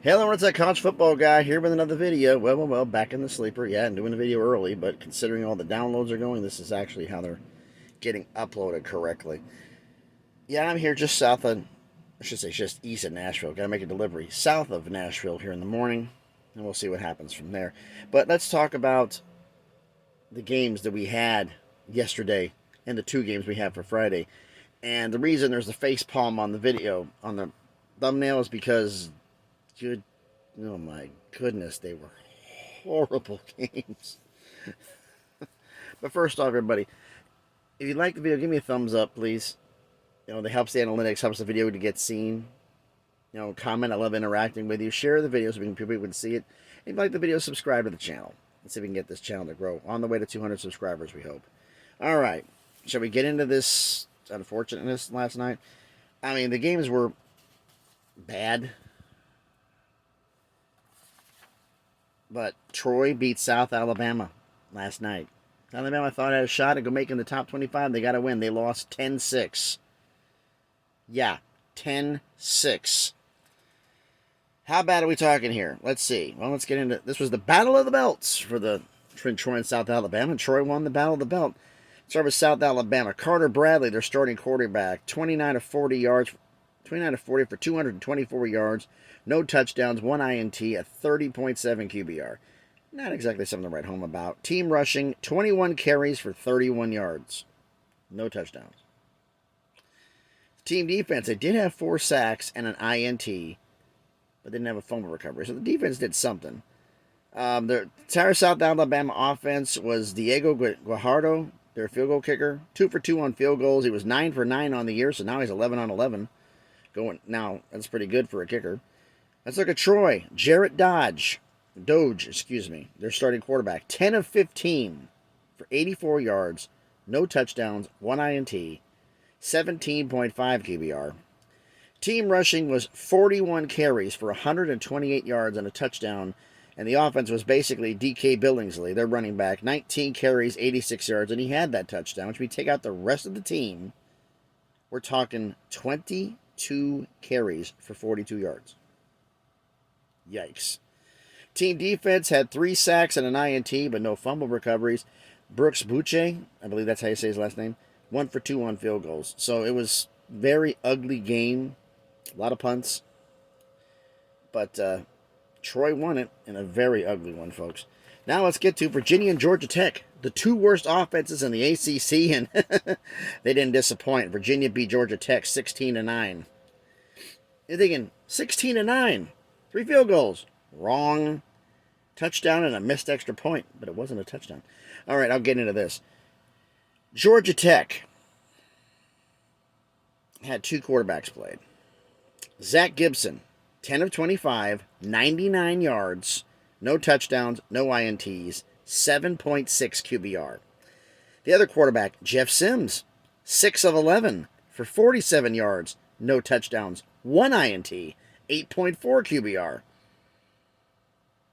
Hello, it's that college football guy here with another video. Well, back in the sleeper. Yeah, I'm doing the video early, but considering all the downloads are going, this is actually how they're getting uploaded correctly. Yeah, I'm here just south of, I should say just east of Nashville. Got to make a delivery south of Nashville here in the morning, and we'll see what happens from there. But let's talk about the games that we had yesterday and the two games we have for Friday. And the reason there's a face palm on the video, on the thumbnail, is because good, oh my goodness, they were horrible games. But first off, everybody, if you like the video, give me a thumbs up, please. You know, that helps the analytics, helps the video to get seen. You know, comment. I love interacting with you. Share the video so people can see it. If you like the video, subscribe to the channel. Let's see if we can get this channel to grow. On the way to 200 subscribers, we hope. All right. Shall we get into this unfortunateness last night? I mean, the games were bad. But Troy beat South Alabama last night. Alabama thought had a shot at making the top 25. They got to win. They lost 10-6. Yeah, 10-6. How bad are we talking here? Let's see. Well, let's get into... This was the Battle of the Belts for Troy and South Alabama. Troy won the Battle of the Belt. Start with South Alabama. Carter Bradley, their starting quarterback, 29 of 40 yards, 29 of 40 for 224 yards, no touchdowns, one INT, a 30.7 QBR. Not exactly something to write home about. Team rushing, 21 carries for 31 yards. No touchdowns. Team defense, they did have 4 sacks and an INT, but didn't have a fumble recovery. So the defense did something. The entire South Alabama offense was Diego Guajardo, their field goal kicker. 2 for 2 on field goals. He was 9 for 9 on the year, so now he's 11 on 11. Now, that's pretty good for a kicker. Let's look at Troy. Jarrett Doge, their starting quarterback. 10 of 15 for 84 yards, no touchdowns, 1 INT, 17.5 QBR. Team rushing was 41 carries for 128 yards and a touchdown, and the offense was basically DK Billingsley, their running back. 19 carries, 86 yards, and he had that touchdown. Which we take out the rest of the team, we're talking 22 carries for 42 yards. Yikes. Team defense had 3 sacks and an INT, but no fumble recoveries. Brooks Buche, I believe that's how you say his last name, 1 for 2 on field goals. So it was very ugly game. A lot of punts. But Troy won it in a very ugly one, folks. Now let's get to Virginia and Georgia Tech, the 2 worst offenses in the ACC, and they didn't disappoint. Virginia beat Georgia Tech 16-9. You're thinking, 16-9, 3 field goals. Wrong. Touchdown and a missed extra point, but it wasn't a touchdown. All right, I'll get into this. Georgia Tech had 2 quarterbacks played. Zach Gibson, 10 of 25, 99 yards, no touchdowns, no INTs, 7.6 QBR. The other quarterback, Jeff Sims, 6 of 11 for 47 yards, no touchdowns, 1 INT, 8.4 QBR.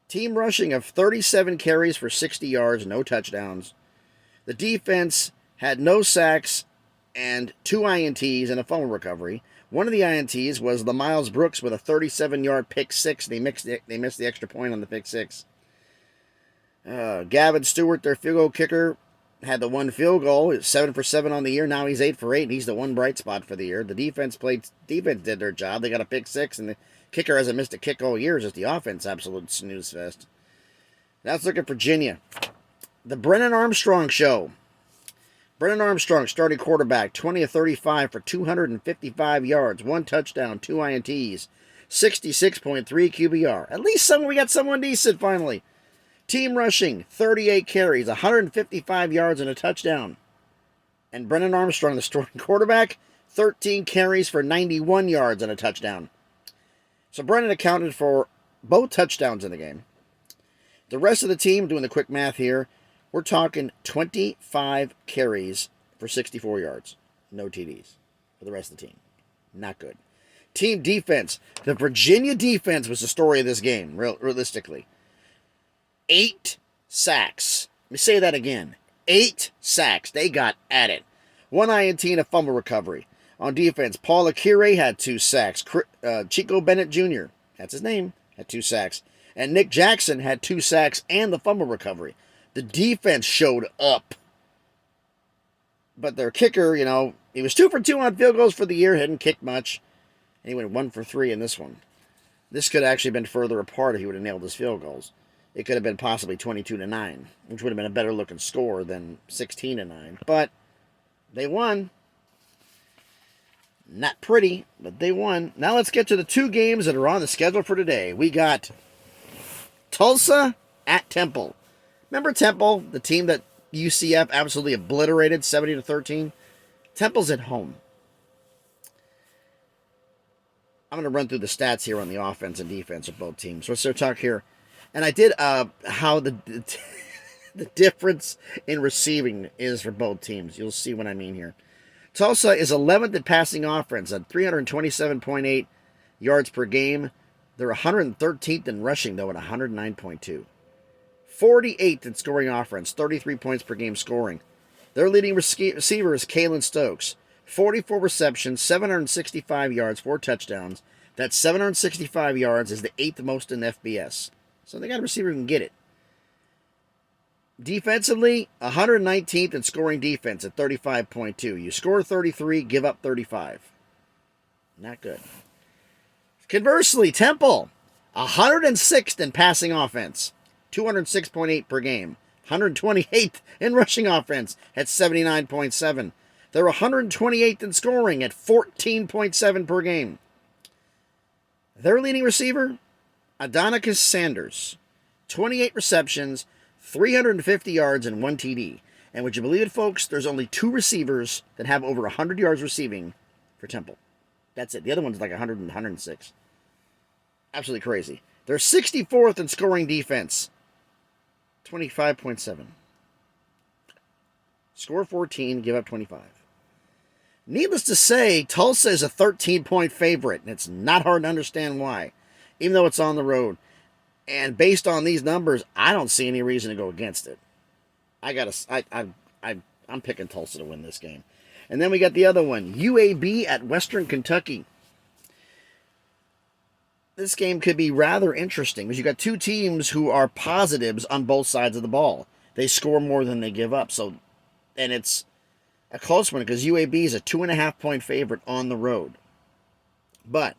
Team rushing of 37 carries for 60 yards, no touchdowns. The defense had no sacks and 2 INTs and a fumble recovery. One of the INTs was LaMiles Brooks with a 37-yard pick six. They missed the extra point on the pick six. Gavin Stewart, their field goal kicker, had the 1 field goal. He's 7 for 7 on the year. Now he's 8 for 8. He's the one bright spot for the year. The defense did their job. They got a pick six, and the kicker hasn't missed a kick all year. It's just the offense, absolute snooze fest. Now let's look at Virginia. The Brennan Armstrong Show. Brennan Armstrong, starting quarterback, 20 of 35 for 255 yards, 1 touchdown, 2 INTs, 66.3 QBR. At least we got someone decent finally. Team rushing, 38 carries, 155 yards, and a touchdown. And Brennan Armstrong, the starting quarterback, 13 carries for 91 yards and a touchdown. So Brennan accounted for both touchdowns in the game. The rest of the team, doing the quick math here, we're talking 25 carries for 64 yards. No TDs for the rest of the team. Not good. Team defense. The Virginia defense was the story of this game, realistically. 8 sacks. Let me say that again. 8 sacks. They got at it. 1 INT and a fumble recovery. On defense, Paul Akire had 2 sacks. Chico Bennett Jr., that's his name, had 2 sacks. And Nick Jackson had 2 sacks and the fumble recovery. The defense showed up. But their kicker, he was 2 for 2 on field goals for the year, hadn't kicked much. And he went 1 for 3 in this one. This could have actually been further apart if he would have nailed his field goals. It could have been possibly 22-9, which would have been a better looking score than 16-9. But they won. Not pretty, but they won. Now let's get to the 2 games that are on the schedule for today. We got Tulsa at Temple. Remember Temple, the team that UCF absolutely obliterated 70-13? Temple's at home. I'm going to run through the stats here on the offense and defense of both teams. Let's start talk here. And I did how the difference in receiving is for both teams. You'll see what I mean here. Tulsa is 11th in passing offense at 327.8 yards per game. They're 113th in rushing, though, at 109.2. 48th in scoring offense, 33 points per game scoring. Their leading receiver is Kalen Stokes. 44 receptions, 765 yards, 4 touchdowns. That's 765 yards is the 8th most in FBS. So they got a receiver who can get it. Defensively, 119th in scoring defense at 35.2. You score 33, give up 35. Not good. Conversely, Temple, 106th in passing offense, 206.8 per game. 128th in rushing offense at 79.7. They're 128th in scoring at 14.7 per game. Their leading receiver, Adonicus Sanders, 28 receptions, 350 yards, and 1 TD. And would you believe it, folks? There's only 2 receivers that have over 100 yards receiving for Temple. That's it. The other one's like 100 and 106. Absolutely crazy. They're 64th in scoring defense, 25.7. Score 14, give up 25. Needless to say, Tulsa is a 13-point favorite, and it's not hard to understand why, even though it's on the road. And based on these numbers, I don't see any reason to go against it. I'm picking Tulsa to win this game. And then we got the other one, UAB at Western Kentucky. This game could be rather interesting because you got 2 teams who are positives on both sides of the ball. They score more than they give up. And it's a close one because UAB is a 2.5-point favorite on the road. But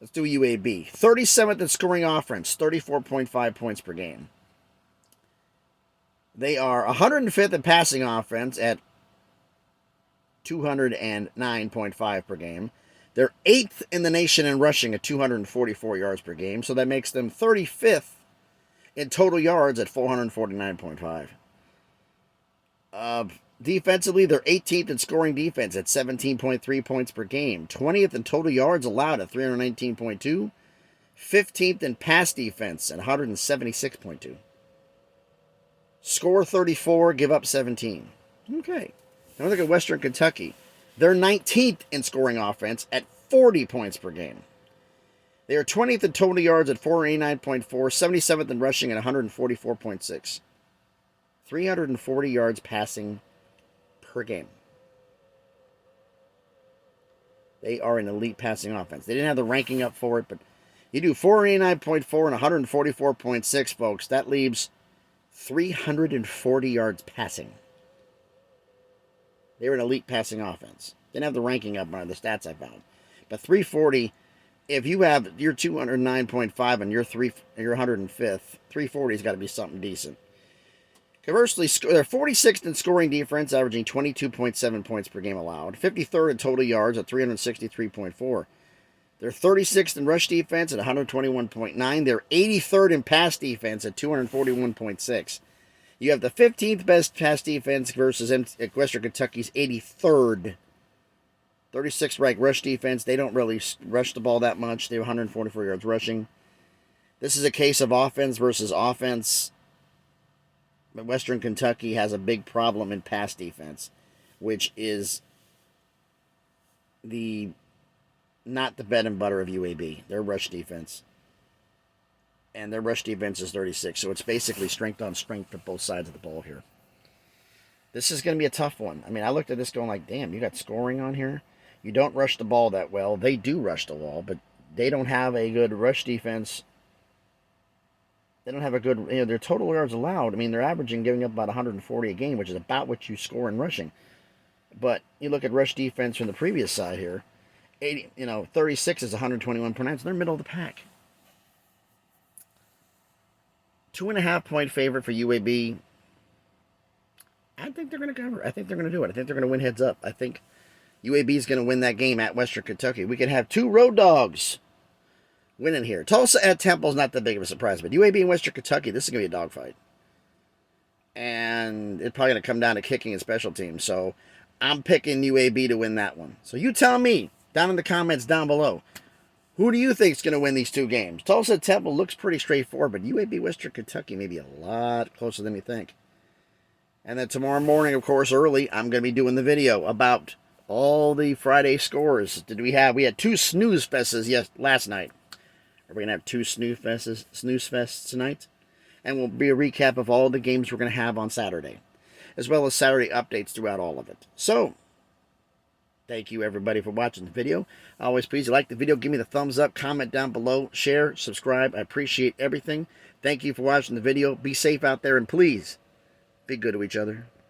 let's do UAB. 37th in scoring offense, 34.5 points per game. They are 105th in passing offense at 209.5 per game. They're 8th in the nation in rushing at 244 yards per game, so that makes them 35th in total yards at 449.5. Defensively, they're 18th in scoring defense at 17.3 points per game. 20th in total yards allowed at 319.2. 15th in pass defense at 176.2. Score 34, give up 17. Okay. Now look at Western Kentucky. They're 19th in scoring offense at 40 points per game. They are 20th in total yards at 489.4. 77th in rushing at 144.6. 340 yards passing per game. They are an elite passing offense. They didn't have the ranking up for it, but you do 489.4 and 144.6, folks. That leaves 340 yards passing. They were an elite passing offense. Didn't have the ranking up on the stats I found. But 340, if you have your 209.5 and you're 105th, 340's got to be something decent. Conversely, they're 46th in scoring defense, averaging 22.7 points per game allowed. 53rd in total yards at 363.4. They're 36th in rush defense at 121.9. They're 83rd in pass defense at 241.6. You have the 15th best pass defense versus Western Kentucky's 83rd. 36th ranked rush defense. They don't really rush the ball that much. They're 144 yards rushing. This is a case of offense versus offense. But Western Kentucky has a big problem in pass defense, which is not the bread and butter of UAB. Their rush defense. And their rush defense is 36, so it's basically strength on strength for both sides of the ball here. This is going to be a tough one. I mean, I looked at this going like, damn, you got scoring on here. You don't rush the ball that well. They do rush the ball, but They don't have a good rush defense. They don't have a good, their total yards allowed. I mean, they're averaging giving up about 140 a game, which is about what you score in rushing. But you look at rush defense from the previous side here, 36 is 121 per night. So they're middle of the pack. 2.5-point favorite for UAB. I think they're going to cover. I think they're going to do it. I think they're going to win heads up. I think UAB is going to win that game at Western Kentucky. We can have two road dogs winning here. Tulsa at Temple is not that big of a surprise, but UAB and Western Kentucky, this is going to be a dogfight. And it's probably going to come down to kicking and special teams. So I'm picking UAB to win that one. So you tell me down in the comments down below, who do you think is going to win these two games? Tulsa at Temple looks pretty straightforward, but UAB Western Kentucky may be a lot closer than you think. And then tomorrow morning, of course, early, I'm going to be doing the video about all the Friday scores. We had two snooze fests last night. Are we going to have two snooze fests tonight? And will be a recap of all the games we're going to have on Saturday, as well as Saturday updates throughout all of it. So, thank you everybody for watching the video. Always please, if you like the video, give me the thumbs up, comment down below, share, subscribe. I appreciate everything. Thank you for watching the video. Be safe out there, and please, be good to each other.